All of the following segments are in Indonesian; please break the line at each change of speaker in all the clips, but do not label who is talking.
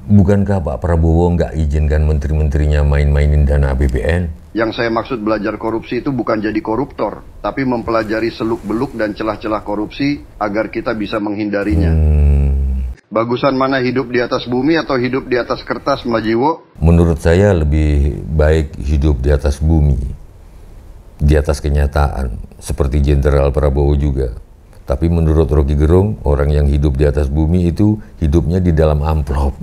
Bukankah Pak Prabowo nggak izinkan menteri-menterinya main-mainin dana APBN?
Yang saya maksud belajar korupsi itu bukan jadi koruptor, tapi mempelajari seluk-beluk dan celah-celah korupsi agar kita bisa menghindarinya. Bagusan mana hidup di atas bumi atau hidup di atas kertas, Mbak Jiwo?
Menurut saya lebih baik hidup di atas bumi, di atas kenyataan, seperti Jenderal Prabowo juga. Tapi menurut Rocky Gerung, orang yang hidup di atas bumi itu hidupnya di dalam amplop.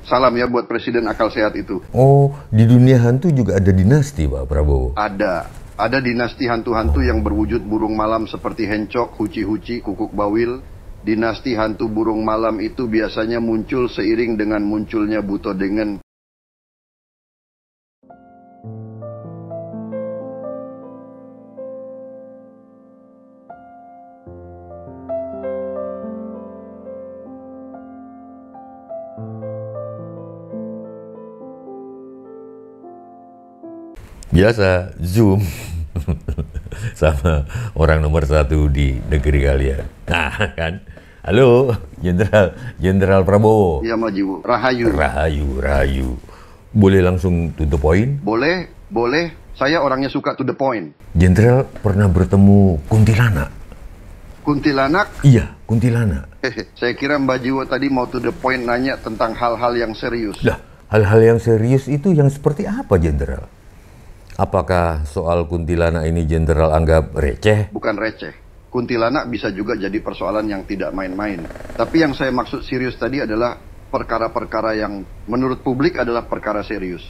Salam ya buat presiden akal sehat itu.
Oh, di dunia hantu juga ada dinasti, Pak Prabowo?
Ada. Ada dinasti hantu-hantu yang berwujud burung malam seperti hencok, huci-huci, kukuk bawil. Dinasti hantu burung malam itu biasanya muncul seiring dengan munculnya Buto Dengen.
Biasa, Zoom sama orang nomor 1 di negeri kalian. Nah, kan? Halo, Jenderal Prabowo.
Ya, Mbak Jiwo. Rahayu.
Rahayu. Boleh langsung to the point?
Boleh. Saya orangnya suka to the point.
Jenderal pernah bertemu kuntilanak?
Kuntilanak?
Iya, kuntilanak.
Saya kira Mbak Jiwo tadi mau to the point nanya tentang hal-hal yang serius.
Lah, hal-hal yang serius itu yang seperti apa, Jenderal? Apakah soal kuntilanak ini Jenderal anggap receh?
Bukan receh. Kuntilanak bisa juga jadi persoalan yang tidak main-main. Tapi yang saya maksud serius tadi adalah perkara-perkara yang menurut publik adalah perkara serius.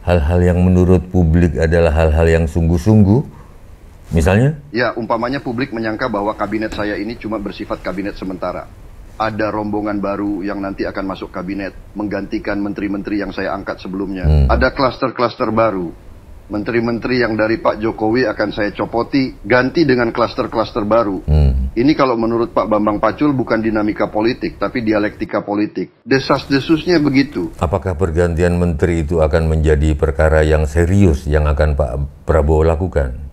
Hal-hal yang menurut publik adalah hal-hal yang sungguh-sungguh? Misalnya?
Ya, umpamanya publik menyangka bahwa kabinet saya ini cuma bersifat kabinet sementara. Ada rombongan baru yang nanti akan masuk kabinet, menggantikan menteri-menteri yang saya angkat sebelumnya. Ada klaster-klaster baru. Menteri-menteri yang dari Pak Jokowi akan saya copoti, ganti dengan klaster-klaster baru. Ini kalau menurut Pak Bambang Pacul bukan dinamika politik, tapi dialektika politik. Desas-desusnya begitu.
Apakah pergantian menteri itu akan menjadi perkara yang serius yang akan Pak Prabowo lakukan?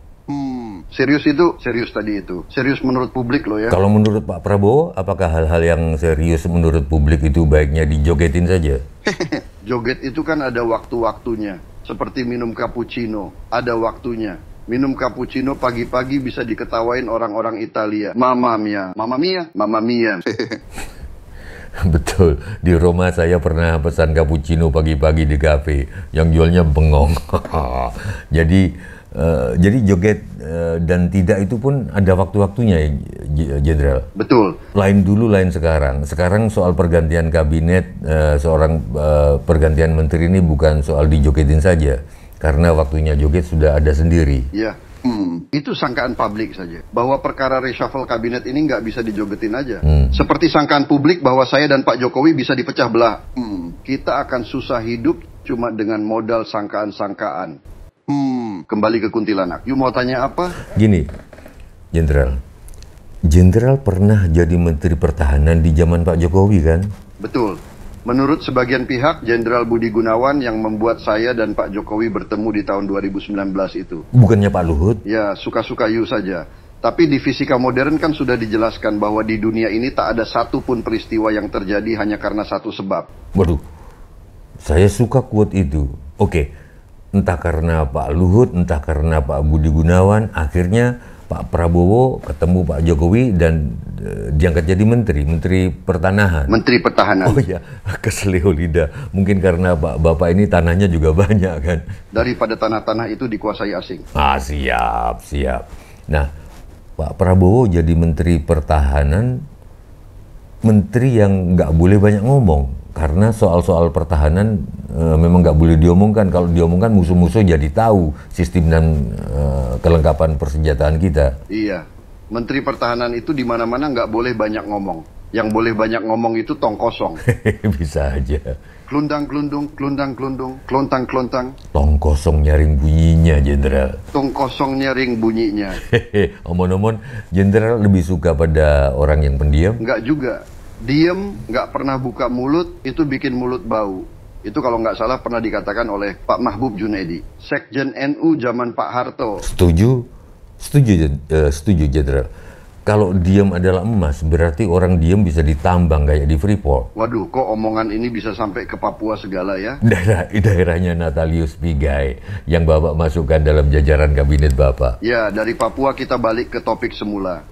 Serius itu, serius tadi itu. Serius menurut publik loh ya.
Kalau menurut Pak Prabowo, apakah hal-hal yang serius menurut publik itu baiknya dijogetin saja?
Joget itu kan ada waktu-waktunya. Seperti minum cappuccino, ada waktunya. Minum cappuccino pagi-pagi bisa diketawain orang-orang Italia. Mamma mia, mamma mia, mamma mia.
Betul, di Roma saya pernah pesan cappuccino pagi-pagi di kafe yang jualnya bengong. Jadi joget dan tidak itu pun ada waktu-waktunya, Jenderal.
Betul.
Lain dulu, lain sekarang. Sekarang soal pergantian kabinet, pergantian menteri ini bukan soal dijogetin saja, karena waktunya joget sudah ada sendiri.
Ya, itu sangkaan publik saja. Bahwa perkara reshuffle kabinet ini nggak bisa dijogetin aja. Seperti sangkaan publik bahwa saya dan Pak Jokowi bisa dipecah belah. Kita akan susah hidup cuma dengan modal sangkaan-sangkaan. Kembali ke kuntilanak. You mau tanya apa?
Gini, Jenderal pernah jadi Menteri Pertahanan di zaman Pak Jokowi kan?
Betul. Menurut sebagian pihak, Jenderal Budi Gunawan yang membuat saya dan Pak Jokowi bertemu di tahun 2019 itu.
Bukannya Pak Luhut?
Ya, suka-suka you saja. Tapi di fisika modern kan sudah dijelaskan bahwa di dunia ini tak ada satupun peristiwa yang terjadi hanya karena satu sebab.
Waduh, saya suka quote itu. Oke. Entah karena Pak Luhut, entah karena Pak Budi Gunawan, akhirnya Pak Prabowo ketemu Pak Jokowi dan diangkat jadi Menteri Pertanahan.
Menteri Pertahanan.
Oh iya, keselio lidah. Mungkin karena Bapak ini tanahnya juga banyak kan?
Daripada tanah-tanah itu dikuasai asing.
Siap. Nah, Pak Prabowo jadi Menteri Pertahanan, menteri yang nggak boleh banyak ngomong. Karena soal-soal pertahanan memang nggak boleh diomongkan. Kalau diomongkan musuh-musuh jadi tahu sistem dan kelengkapan persenjataan kita.
Iya, Menteri Pertahanan itu di mana-mana nggak boleh banyak ngomong. Yang boleh banyak ngomong itu tong kosong.
Bisa aja.
Klundang-klundung, klundang-klundung, klontang-klontang.
Tong kosong nyaring bunyinya, Jenderal.
Tong kosong nyaring bunyinya.
Omong-omong, Jenderal lebih suka pada orang yang pendiam?
Nggak juga. Diem, nggak pernah buka mulut, itu bikin mulut bau. Itu kalau nggak salah pernah dikatakan oleh Pak Mahbub Junaidi, Sekjen NU zaman Pak Harto.
Setuju, Jenderal. kalau diam adalah emas, berarti orang diam bisa ditambang kayak di Freeport.
Waduh, kok omongan ini bisa sampai ke Papua segala ya?
Daerahnya Natalius Pigai yang Bapak masukkan dalam jajaran kabinet Bapak.
Ya, dari Papua kita balik ke topik semula.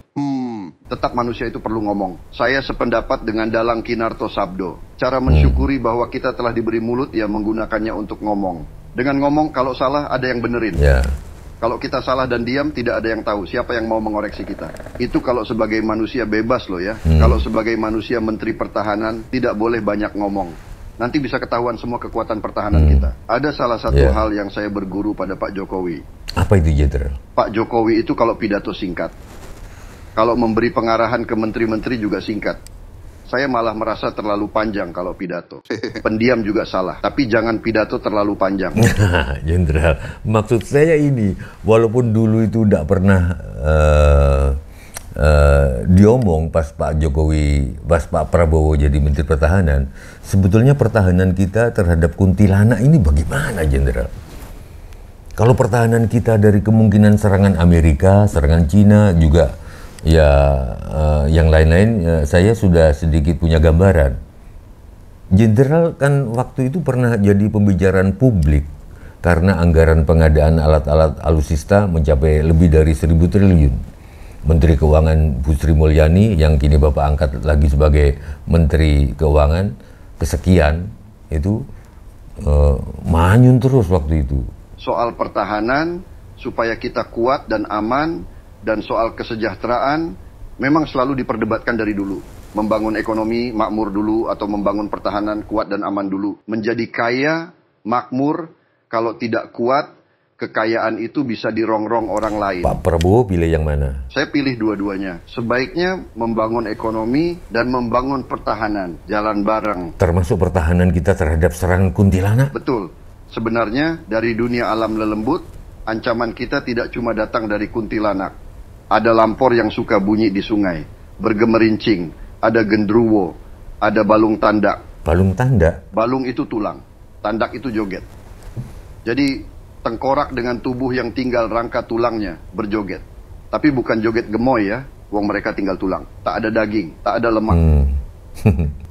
Tetap manusia itu perlu ngomong. Saya sependapat dengan Dalang Kinarto Sabdo. Cara mensyukuri bahwa kita telah diberi mulut, ya menggunakannya untuk ngomong. Dengan ngomong, kalau salah ada yang benerin.
Ya.
Kalau kita salah dan diam, tidak ada yang tahu siapa yang mau mengoreksi kita. Itu kalau sebagai manusia bebas loh ya. Kalau sebagai manusia Menteri Pertahanan, tidak boleh banyak ngomong. Nanti bisa ketahuan semua kekuatan pertahanan kita. Ada salah satu hal yang saya berguru pada Pak Jokowi.
Apa itu, Jenderal?
Pak Jokowi itu kalau pidato singkat. Kalau memberi pengarahan ke menteri-menteri juga singkat. Saya malah merasa terlalu panjang kalau pidato. Pendiam juga salah, tapi jangan pidato terlalu panjang.
Jenderal, maksud saya ini, walaupun dulu itu tidak pernah diomong pas Pak Jokowi, pas Pak Prabowo jadi Menteri Pertahanan, sebetulnya pertahanan kita terhadap kuntilanak ini bagaimana, Jenderal? Kalau pertahanan kita dari kemungkinan serangan Amerika, serangan Cina juga, ya yang lain-lain, saya sudah sedikit punya gambaran. Jenderal kan waktu itu pernah jadi pembicaraan publik karena anggaran pengadaan alat-alat alutsista mencapai lebih dari 1.000 triliun. Menteri Keuangan Bu Sri Mulyani yang kini Bapak angkat lagi sebagai Menteri Keuangan kesekian itu manyun terus waktu itu.
Soal pertahanan supaya kita kuat dan aman, dan soal kesejahteraan memang selalu diperdebatkan dari dulu. Membangun ekonomi makmur dulu atau membangun pertahanan kuat dan aman dulu. Menjadi kaya, makmur, kalau tidak kuat, kekayaan itu bisa dirongrong orang lain.
Pak Prabowo pilih yang mana?
Saya pilih dua-duanya. Sebaiknya membangun ekonomi dan membangun pertahanan. Jalan bareng.
Termasuk pertahanan kita terhadap serangan kuntilanak?
Betul. Sebenarnya dari dunia alam lelembut, ancaman kita tidak cuma datang dari kuntilanak. Ada lampor yang suka bunyi di sungai, bergemerincing, ada gendruwo, ada balung tandak.
Balung tandak?
Balung itu tulang, tandak itu joget. Jadi tengkorak dengan tubuh yang tinggal rangka tulangnya berjoget. Tapi bukan joget gemoy ya, wong mereka tinggal tulang. Tak ada daging, tak ada lemak.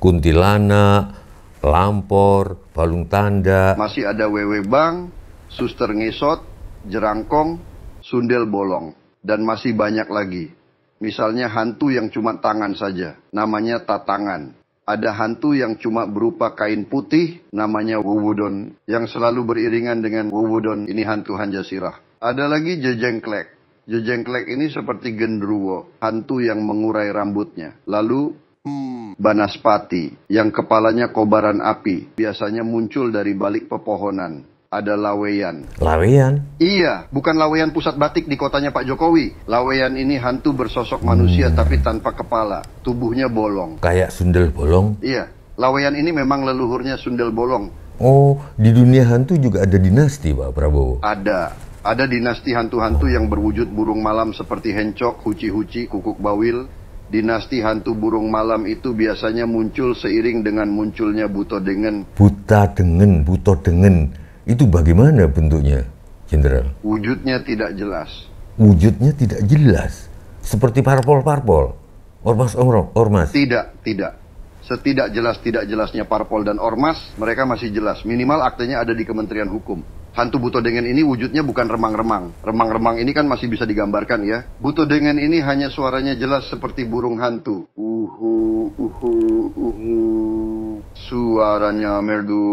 Kuntilanak, lampor, balung tandak.
Masih ada wewe bang, suster ngesot, jerangkong, sundel bolong. Dan masih banyak lagi. Misalnya hantu yang cuma tangan saja, namanya tatangan. Ada hantu yang cuma berupa kain putih, namanya wuwudon. Yang selalu beriringan dengan wuwudon, ini hantu Hanjasirah. Ada lagi jejengklek. Jejengklek ini seperti gendruwo, hantu yang mengurai rambutnya. Lalu banaspati, yang kepalanya kobaran api, biasanya muncul dari balik pepohonan. Ada laweyan.
Laweyan?
Iya, bukan laweyan pusat batik di kotanya Pak Jokowi. Laweyan ini hantu bersosok manusia tapi tanpa kepala. Tubuhnya bolong.
Kayak sundel bolong?
Iya, laweyan ini memang leluhurnya sundel bolong.
Oh, di dunia hantu juga ada dinasti, Pak Prabowo?
Ada. Ada dinasti hantu-hantu yang berwujud burung malam seperti hencok, huci-huci, kukuk bawil. Dinasti hantu burung malam itu biasanya muncul seiring dengan munculnya buto dengen.
Buta dengen, buto dengen. Itu bagaimana bentuknya, Jenderal?
Wujudnya tidak jelas.
Wujudnya tidak jelas? Seperti parpol-parpol? Ormas?
Tidak. Setidak jelas-tidak-jelasnya parpol dan ormas, mereka masih jelas. Minimal aktenya ada di Kementerian Hukum. Hantu Buto Dengen ini wujudnya bukan remang-remang. Remang-remang ini kan masih bisa digambarkan ya. Buto Dengen ini hanya suaranya jelas seperti burung hantu. Suaranya merdu.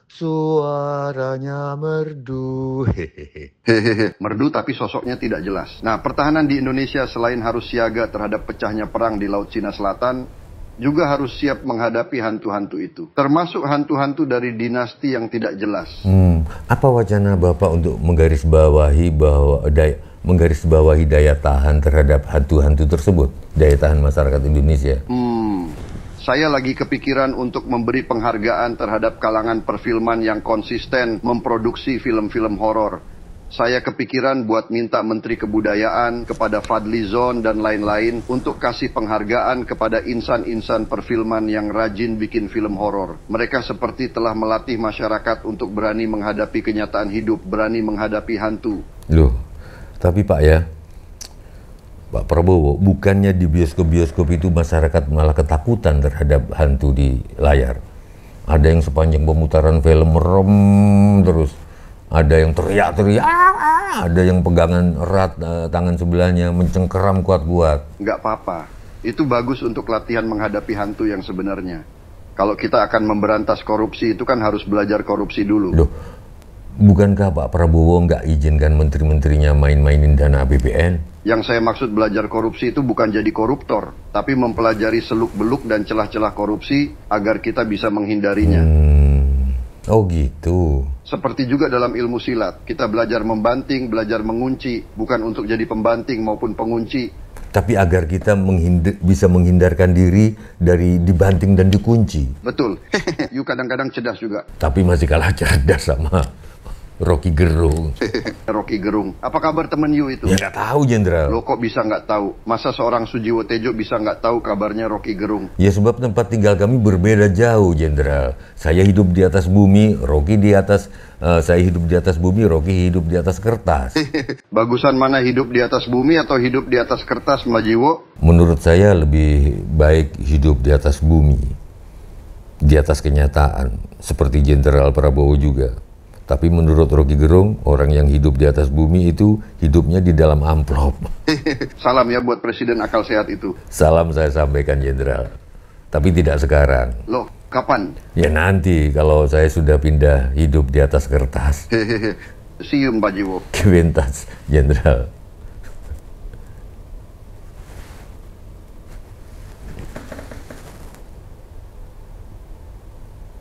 Suaranya merdu.
Hehehe, merdu tapi sosoknya tidak jelas. Nah, pertahanan di Indonesia selain harus siaga terhadap pecahnya perang di Laut Cina Selatan, juga harus siap menghadapi hantu-hantu itu. Termasuk hantu-hantu dari dinasti yang tidak jelas.
Apa wacana Bapak untuk menggarisbawahi daya tahan terhadap hantu-hantu tersebut? Daya tahan masyarakat Indonesia?
Saya lagi kepikiran untuk memberi penghargaan terhadap kalangan perfilman yang konsisten memproduksi film-film horor. Saya kepikiran buat minta Menteri Kebudayaan kepada Fadli Zon dan lain-lain untuk kasih penghargaan kepada insan-insan perfilman yang rajin bikin film horor. Mereka seperti telah melatih masyarakat untuk berani menghadapi kenyataan hidup, berani menghadapi hantu.
Loh, Tapi Pak ya, Pak Prabowo, bukannya di bioskop-bioskop itu masyarakat malah ketakutan terhadap hantu di layar. Ada yang sepanjang pemutaran film merem terus. Ada yang teriak-teriak, ada yang pegangan erat tangan sebelahnya, mencengkeram kuat-kuat.
Nggak apa-apa. Itu bagus untuk latihan menghadapi hantu yang sebenarnya. Kalau kita akan memberantas korupsi itu kan harus belajar korupsi dulu.
Loh, bukankah Pak Prabowo nggak izinkan menteri-menterinya main-mainin dana APBN?
Yang saya maksud belajar korupsi itu bukan jadi koruptor, tapi mempelajari seluk-beluk dan celah-celah korupsi agar kita bisa menghindarinya.
Oh gitu.
Seperti juga dalam ilmu silat, kita belajar membanting, belajar mengunci, bukan untuk jadi pembanting maupun pengunci.
Tapi agar kita bisa menghindarkan diri dari dibanting dan dikunci.
Betul. You kadang-kadang cerdas juga.
Tapi masih kalah cerdas sama Rocky Gerung.
Rocky Gerung. Apa kabar temen you itu?
Ya nggak tahu, Jenderal.
Lo kok bisa nggak tahu? Masa seorang Sujiwo Tejo bisa nggak tahu kabarnya Rocky Gerung?
Ya sebab tempat tinggal kami berbeda jauh, Jenderal. Saya hidup di atas bumi, Rocky di atas... saya hidup di atas bumi, Rocky hidup di atas kertas.
Bagusan mana, hidup di atas bumi atau hidup di atas kertas, Mbak Jiwo?
Menurut saya lebih baik hidup di atas bumi. Di atas kenyataan. Seperti Jenderal Prabowo juga. Tapi menurut Rocky Gerung, orang yang hidup di atas bumi itu hidupnya di dalam amplop.
Salam ya buat Presiden akal sehat itu.
Salam saya sampaikan, Jenderal. Tapi tidak sekarang.
Loh, kapan?
Ya nanti kalau saya sudah pindah hidup di atas kertas.
See you, Mbak Jiwo.
Kebentas, Jenderal.